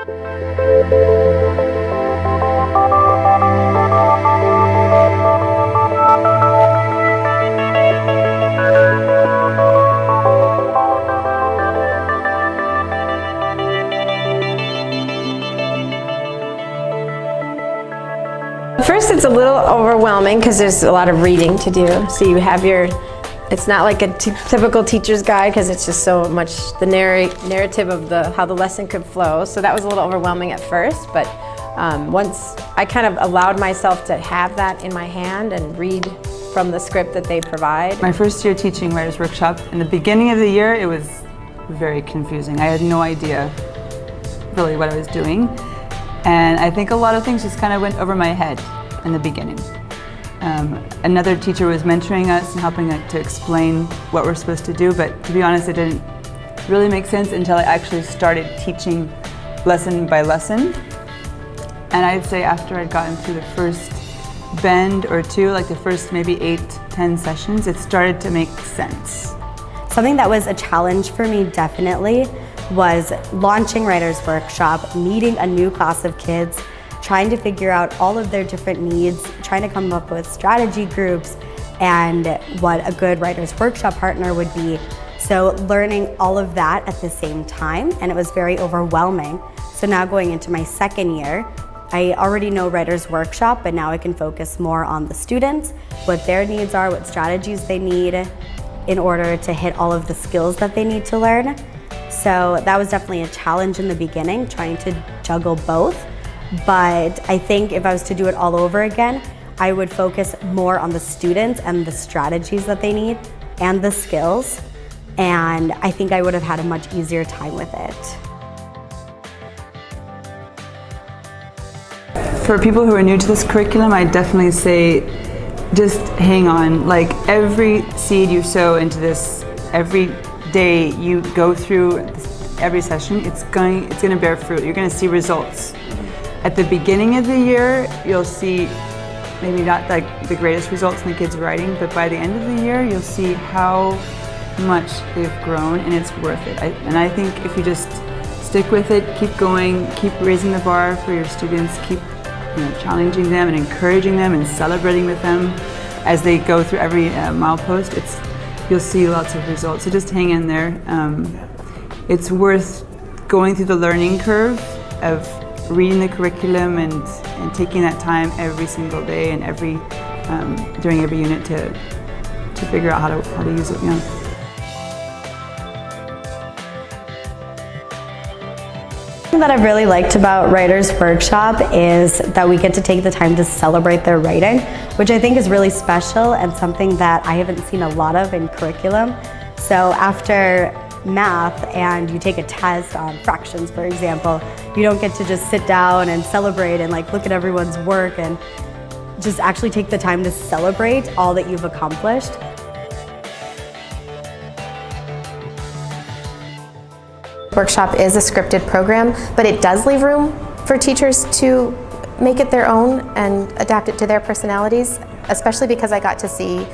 First, it's a little overwhelming because there's a lot of reading to do. So you have it's not like a typical teacher's guide because it's just so much the narrative of how the lesson could flow. So that was a little overwhelming at first, but once I kind of allowed myself to have that in my hand and read from the script that they provide. My first year teaching Writers' Workshop, in the beginning of the year, it was very confusing. I had no idea really what I was doing. And I think a lot of things just kind of went over my head in the beginning. Another teacher was mentoring us and helping us to explain what we're supposed to do, but to be honest, it didn't really make sense until I actually started teaching lesson by lesson. And I'd say after I'd gotten through the first bend or two, like the first maybe 8-10 sessions, it started to make sense. Something that was a challenge for me definitely was launching Writers' Workshop, meeting a new class of kids, trying to figure out all of their different needs, trying to come up with strategy groups and what a good Writers' Workshop partner would be. So learning all of that at the same time, and it was very overwhelming. So now going into my second year, I already know Writers' Workshop, but now I can focus more on the students, what their needs are, what strategies they need in order to hit all of the skills that they need to learn. So that was definitely a challenge in the beginning, trying to juggle both. But I think if I was to do it all over again, I would focus more on the students and the strategies that they need and the skills. And I think I would have had a much easier time with it. For people who are new to this curriculum, I definitely say just hang on. Like every seed you sow into this, every day you go through every session, it's going to bear fruit. You're going to see results. At the beginning of the year, you'll see maybe not like the greatest results in the kids' writing, but by the end of the year, you'll see how much they've grown, and it's worth it. And I think if you just stick with it, keep going, keep raising the bar for your students, keep challenging them and encouraging them and celebrating with them as they go through every milepost, you'll see lots of results. So just hang in there. It's worth going through the learning curve of reading the curriculum and taking that time every single day and during every unit to figure out how to use it. Something that I've really liked about Writers' Workshop is that we get to take the time to celebrate their writing, which I think is really special and something that I haven't seen a lot of in curriculum. So after math and you take a test on fractions, for example, you don't get to just sit down and celebrate and like look at everyone's work and just actually take the time to celebrate all that you've accomplished. Workshop is a scripted program, but it does leave room for teachers to make it their own and adapt it to their personalities, especially because I got to see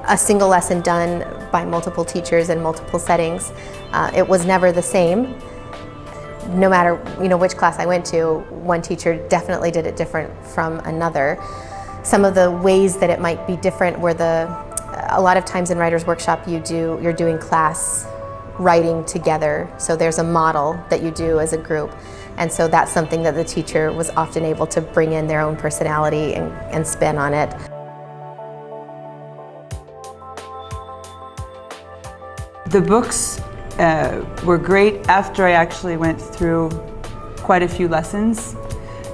a single lesson done by multiple teachers in multiple settings. It was never the same. No matter which class I went to, one teacher definitely did it different from another. Some of the ways that it might be different were a lot of times in Writers' Workshop you're doing class writing together, so there's a model that you do as a group, and so that's something that the teacher was often able to bring in their own personality and spin on it. The books were great after I actually went through quite a few lessons,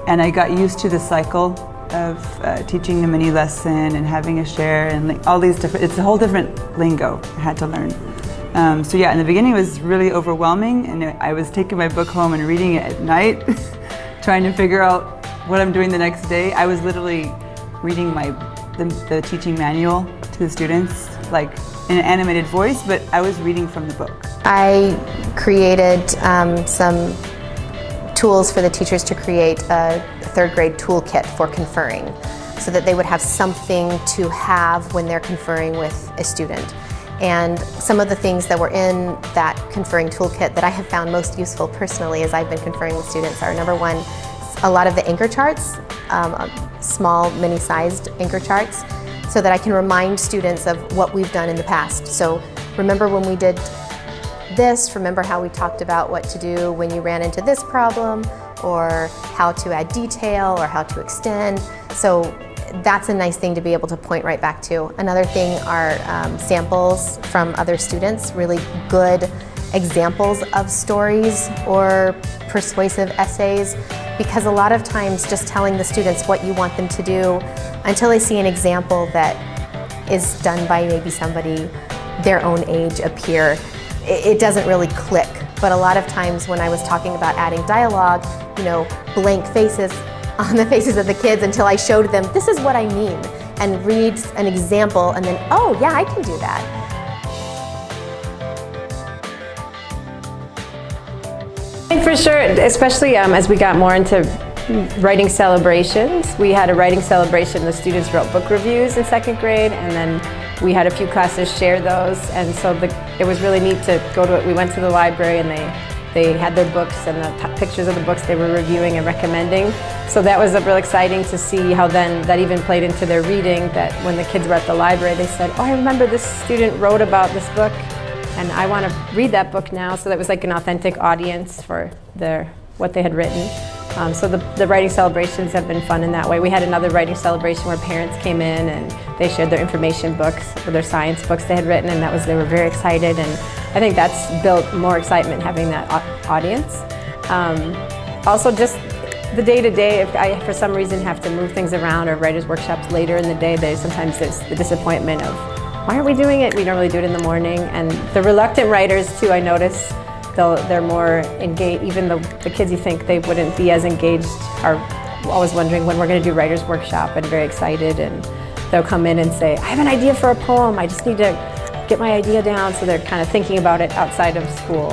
and I got used to the cycle of teaching a mini lesson and having a share and like all these different, it's a whole different lingo I had to learn. So yeah, in the beginning it was really overwhelming, and I was taking my book home and reading it at night, trying to figure out what I'm doing the next day. I was literally reading the teaching manual to the students, like in an animated voice, but I was reading from the book. I created some tools for the teachers to create a third grade toolkit for conferring, so that they would have something to have when they're conferring with a student. And some of the things that were in that conferring toolkit that I have found most useful personally as I've been conferring with students are, number one, a lot of the anchor charts, small, mini-sized anchor charts, so that I can remind students of what we've done in the past. So remember when we did this, remember how we talked about what to do when you ran into this problem, or how to add detail, or how to extend. So that's a nice thing to be able to point right back to. Another thing are samples from other students, really good examples of stories or persuasive essays, because a lot of times just telling the students what you want them to do until they see an example that is done by maybe somebody their own age, a peer, it doesn't really click. But a lot of times when I was talking about adding dialogue, you know, blank faces on the faces of the kids until I showed them, this is what I mean, and reads an example, and then, oh yeah, I can do that. And for sure, especially as we got more into writing celebrations, we had a writing celebration. The students wrote book reviews in 2nd grade, and then we had a few classes share those, and so it was really neat to go to it. We went to the library, and they had their books and the pictures of the books they were reviewing and recommending. So that was real exciting to see how then that even played into their reading, that when the kids were at the library, they said, oh, I remember this student wrote about this book, and I want to read that book now. So that was like an authentic audience for what they had written. So the writing celebrations have been fun in that way. We had another writing celebration where parents came in and they shared their information books or their science books they had written, and they were very excited, and I think that's built more excitement having that audience. Also just the day-to-day, if I for some reason have to move things around or writers' workshops later in the day, sometimes there's the disappointment of, why are we doing it? We normally do it in the morning. And the reluctant writers too, I notice, they're more engaged. Even the kids you think they wouldn't be as engaged are always wondering when we're going to do writers' workshop, and very excited, and they'll come in and say, I have an idea for a poem, I just need to get my idea down. So they're kind of thinking about it outside of school.